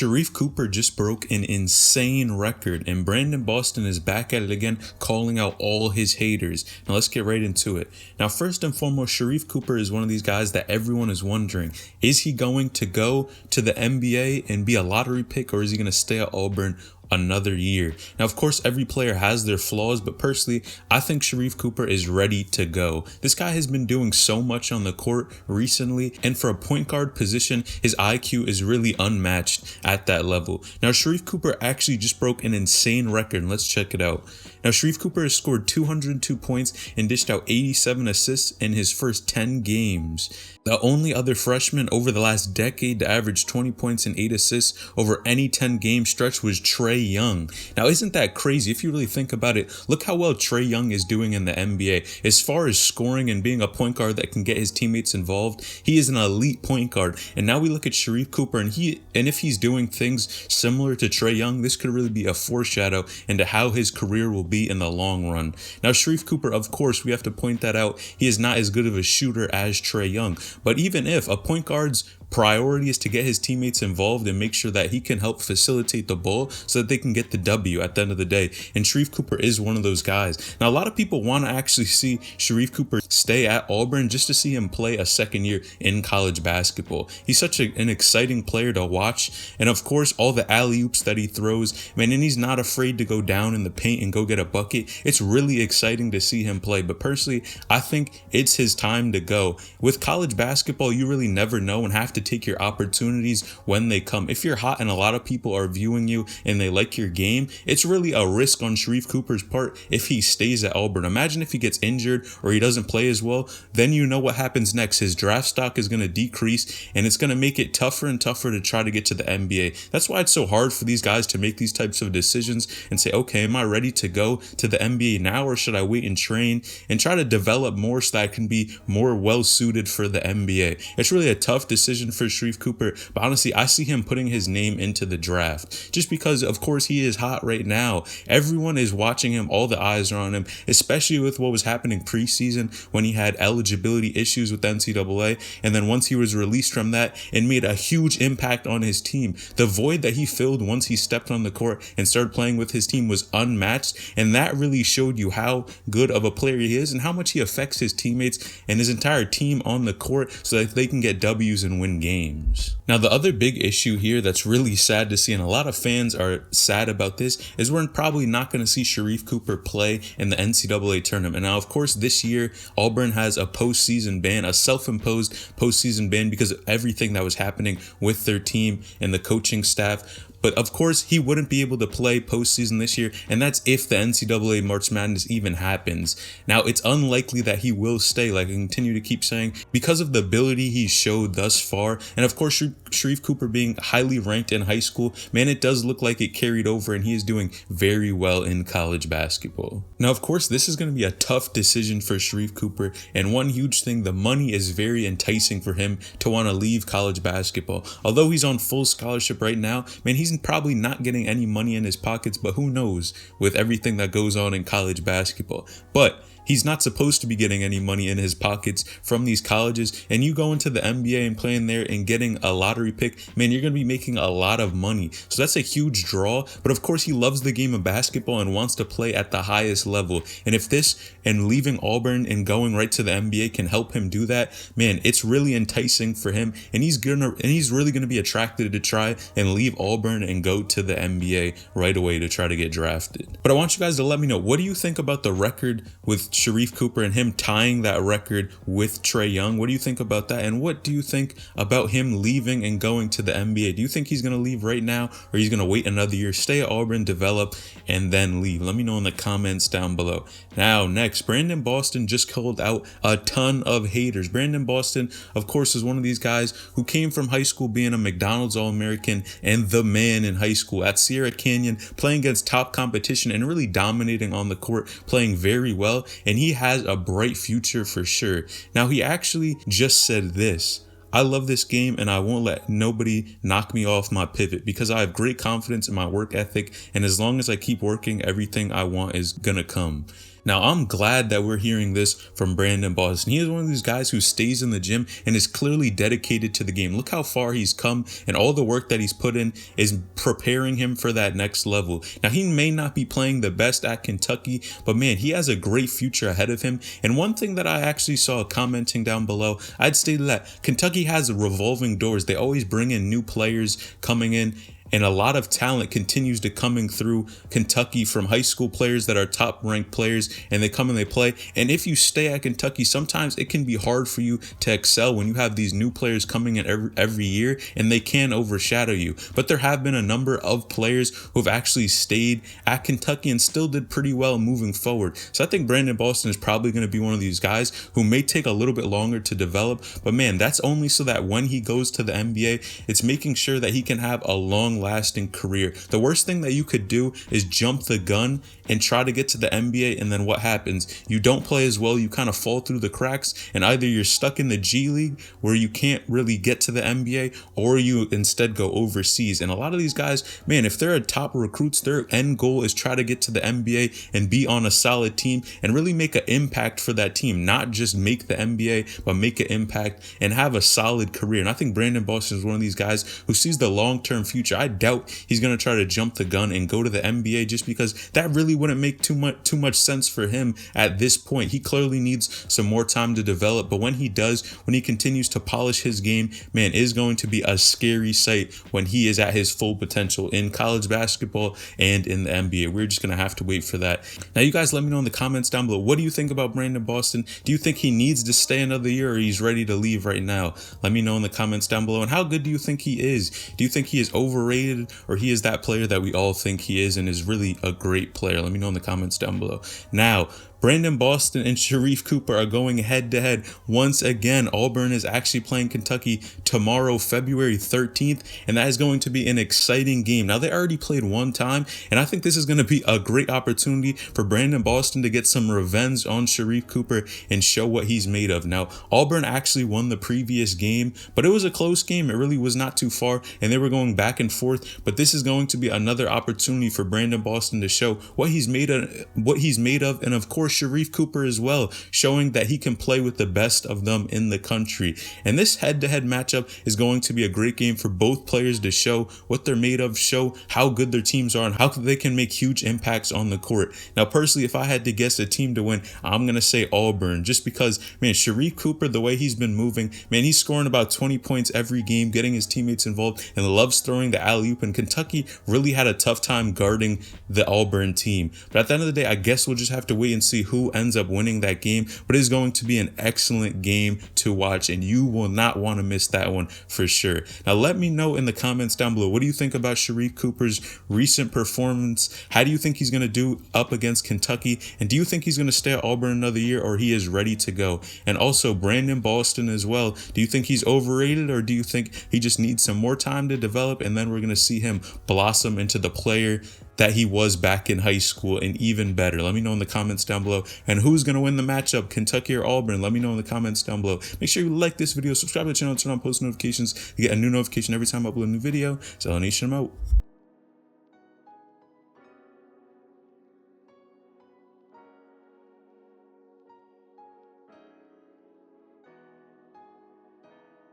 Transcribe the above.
Shariff Cooper just broke an insane record, and Brandon Boston is back at it again, calling out all his haters. Now let's get right into it. Now, first and foremost, Shariff Cooper is one of these guys that everyone is wondering, is he going to go to the NBA and be a lottery pick, or is he going to stay at Auburn another year? Now, of course, every player has their flaws, but personally, I think Shariff Cooper is ready to go. This guy has been doing so much on the court recently, and for a point guard position, his IQ is really unmatched at that level. Now, Shariff Cooper actually just broke an insane record, and let's check it out. Now, Shariff Cooper has scored 202 points and dished out 87 assists in his first 10 games. The only other freshman over the last decade to average 20 points and 8 assists over any 10-game stretch was Trae Young. Now, isn't that crazy? If you really think about it, look how well Trae Young is doing in the NBA. As far as scoring and being a point guard that can get his teammates involved, he is an elite point guard. And now we look at Shariff Cooper, and if he's doing things similar to Trae Young, this could really be a foreshadow into how his career will be in the long run. Now, Shariff Cooper, of course, we have to point that out. He is not as good of a shooter as Trae Young. But even if a point guard's priority is to get his teammates involved and make sure that he can help facilitate the ball so that they can get the W at the end of the day. And Shariff Cooper is one of those guys. Now, a lot of people want to actually see Shariff Cooper stay at Auburn just to see him play a second year in college basketball. He's such an exciting player to watch. And of course, all the alley-oops that he throws, man, and he's not afraid to go down in the paint and go get a bucket. It's really exciting to see him play. But personally, I think it's his time to go. With college basketball, you really never know and have to take your opportunities when they come. If you're hot and a lot of people are viewing you and they like your game, it's really a risk on Shariff Cooper's part if he stays at Auburn. Imagine if he gets injured or he doesn't play as well, then you know what happens next. His draft stock is going to decrease, and it's going to make it tougher and tougher to try to get to the NBA. That's why it's so hard for these guys to make these types of decisions and say, okay, am I ready to go to the NBA now, or should I wait and train and try to develop more so that I can be more well suited for the NBA? It's really a tough decision for Shariff Cooper, but honestly, I see him putting his name into the draft just because, of course, he is hot right now. Everyone is watching him. All the eyes are on him, especially with what was happening preseason when he had eligibility issues with the NCAA. And then once he was released from that, it made a huge impact on his team. The void that he filled once he stepped on the court and started playing with his team was unmatched. And that really showed you how good of a player he is and how much he affects his teammates and his entire team on the court so that they can get W's and win games. Now, the other big issue here that's really sad to see, and a lot of fans are sad about this, is we're probably not going to see Shariff Cooper play in the NCAA tournament. Now, of course, this year, Auburn has a postseason ban, a self-imposed postseason ban because of everything that was happening with their team and the coaching staff. But of course, he wouldn't be able to play postseason this year, and that's if the NCAA March Madness even happens. Now, it's unlikely that he will stay, like I continue to keep saying, because of the ability he showed thus far. And of course, Shariff Cooper being highly ranked in high school, man, it does look like it carried over, and he is doing very well in college basketball. Now, of course, this is going to be a tough decision for Shariff Cooper, and one huge thing, the money is very enticing for him to want to leave college basketball. Although he's on full scholarship right now, man, he's probably not getting any money in his pockets, but who knows with everything that goes on in college basketball. But he's not supposed to be getting any money in his pockets from these colleges, and you go into the NBA and playing there and getting a lottery pick, man, you're going to be making a lot of money. So that's a huge draw, but of course he loves the game of basketball and wants to play at the highest level. And if this and leaving Auburn and going right to the NBA can help him do that, man, it's really enticing for him, and he's really going to be attracted to try and leave Auburn and go to the NBA right away to try to get drafted. But I want you guys to let me know, what do you think about the record with Shariff Cooper and him tying that record with Trae Young? What do you think about that? And what do you think about him leaving and going to the NBA? Do you think he's going to leave right now, or he's going to wait another year, stay at Auburn, develop, and then leave? Let me know in the comments down below. Now, next, Brandon Boston just called out a ton of haters. Brandon Boston, of course, is one of these guys who came from high school being a McDonald's All-American and the man in high school at Sierra Canyon, playing against top competition and really dominating on the court, playing very well. And he has a bright future for sure. Now, he actually just said this: I love this game and I won't let nobody knock me off my pivot because I have great confidence in my work ethic. And as long as I keep working, everything I want is gonna come. Now, I'm glad that we're hearing this from Brandon Boston. He is one of these guys who stays in the gym and is clearly dedicated to the game. Look how far he's come, and all the work that he's put in is preparing him for that next level. Now, he may not be playing the best at Kentucky, but man, he has a great future ahead of him. And one thing that I actually saw commenting down below, I'd say that Kentucky has revolving doors. They always bring in new players coming in, and a lot of talent continues to coming through Kentucky from high school players that are top ranked players, and they come and they play. And if you stay at Kentucky, sometimes it can be hard for you to excel when you have these new players coming in every year, and they can overshadow you. But there have been a number of players who have actually stayed at Kentucky and still did pretty well moving forward. So I think Brandon Boston is probably going to be one of these guys who may take a little bit longer to develop, but man, that's only so that when he goes to the NBA, it's making sure that he can have a long-lasting career. The worst thing that you could do is jump the gun and try to get to the NBA, and then what happens? You don't play as well, you kind of fall through the cracks, and either you're stuck in the G League where you can't really get to the NBA, or you instead go overseas. And a lot of these guys, man, if they're top recruits, their end goal is try to get to the NBA and be on a solid team and really make an impact for that team, not just make the NBA, but make an impact and have a solid career. And I think Brandon Boston is one of these guys who sees the long-term future. I doubt he's going to try to jump the gun and go to the NBA, just because that really wouldn't make too much sense for him at this point. He clearly needs some more time to develop, but when he does, when he continues to polish his game, man, it is going to be a scary sight when he is at his full potential in college basketball and in the NBA. We're just going to have to wait for that. Now, you guys let me know in the comments down below, what do you think about Brandon Boston? Do you think he needs to stay another year, or he's ready to leave right now? Let me know in the comments down below. And how good do you think he is? Do you think he is overrated, or he is that player that we all think he is and is really a great player? Let me know in the comments down below. Now, Brandon Boston and Sharife Cooper are going head-to-head once again. Auburn is actually playing Kentucky tomorrow, February 13th, and that is going to be an exciting game. Now, they already played one time, and I think this is going to be a great opportunity for Brandon Boston to get some revenge on Sharife Cooper and show what he's made of. Now, Auburn actually won the previous game, but it was a close game. It really was not too far, and they were going back and forth, but this is going to be another opportunity for Brandon Boston to show what he's made of, and of course, Sharife Cooper as well, showing that he can play with the best of them in the country. And this head-to-head matchup is going to be a great game for both players to show what they're made of, show how good their teams are, and how they can make huge impacts on the court. Now, personally, if I had to guess a team to win, I'm going to say Auburn, just because, man, Sharife Cooper, the way he's been moving, man, he's scoring about 20 points every game, getting his teammates involved, and loves throwing the alley-oop, and Kentucky really had a tough time guarding the Auburn team. But at the end of the day, I guess we'll just have to wait and see who ends up winning that game, but it is going to be an excellent game to watch, and you will not want to miss that one for sure. Now, let me know in the comments down below, what do you think about Sharife Cooper's recent performance? How do you think he's going to do up against Kentucky? And do you think he's going to stay at Auburn another year, or he is ready to go? And also Brandon Boston as well. Do you think he's overrated, or do you think he just needs some more time to develop, and then we're going to see him blossom into the player that he was back in high school and even better? Let me know in the comments down below. And who's going to win the matchup, Kentucky or Auburn? Let me know in the comments down below. Make sure you like this video, subscribe to the channel, turn on post notifications to get a new notification every time I upload a new video. So, Nation, I'm out.